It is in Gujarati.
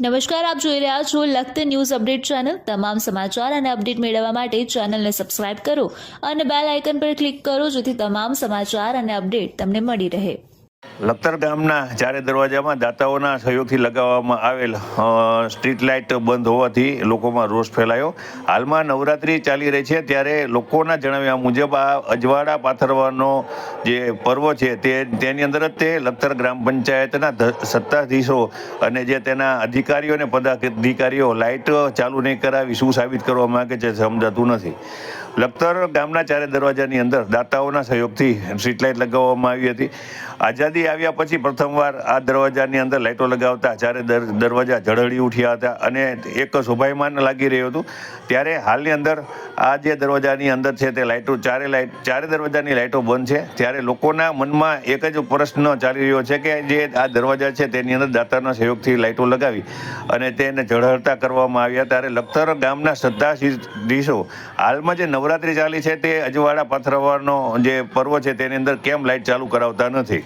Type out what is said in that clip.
નમસ્કાર, આપ જોઈ રહ્યા છો લખત ન્યૂઝ અપડેટ ચેનલ। તમામ સમાચાર અને અપડેટ મેળવવા માટે ચેનલને સબસ્ક્રાઇબ કરો અને બેલ આઇકન પર ક્લિક કરો, જેથી તમામ સમાચાર અને અપડેટ તમને મળી રહે। લખતર ગામના ચારે દરવાજામાં દાતાઓના સહયોગથી લગાવવામાં આવેલ સ્ટ્રીટ લાઇટ બંધ હોવાથી લોકોમાં રોષ ફેલાયો। હાલમાં નવરાત્રિ ચાલી રહી છે, ત્યારે લોકોના જણાવ્યા મુજબ આ અજવાળા પાથરવાનો જે પર્વ છે તેની અંદર જ તે લખતર ગ્રામ પંચાયતના સત્તાધીશો અને જે તેના અધિકારીઓ અને પદાધિકારીઓ લાઇટ ચાલુ નહીં કરાવી શું સાબિત કરવા માગે છે સમજાતું નથી। લખતર ગામના ચારે દરવાજાની અંદર દાતાઓના સહયોગથી સ્ટ્રીટ લાઇટ લગાવવામાં આવી હતી। આઝાદી આવ્યા પછી પ્રથમવાર આ દરવાજાની અંદર લાઇટો લગાવતા ચારે દરવાજા ઝળહળી ઉઠ્યા હતા અને એક શોભાયમાન લાગી રહ્યું હતું। ત્યારે હાલની અંદર આ જે દરવાજાની અંદર છે તે ચારે દરવાજાની લાઇટો બંધ છે। ત્યારે લોકોના મનમાં એક જ પ્રશ્ન ચાલી રહ્યો છે કે જે આ દરવાજા છે તેની અંદર દાતાના સહયોગથી લાઇટો લગાવી અને તેને ઝળહળતા કરવામાં આવ્યા। ત્યારે લખતર ગામના સત્તાધીશો હાલમાં જે નવરાત્રિ ચાલી છે તે અજવાળા પાથરવાનો જે પર્વ છે તેની અંદર કેમ લાઇટ ચાલુ કરાવતા નથી?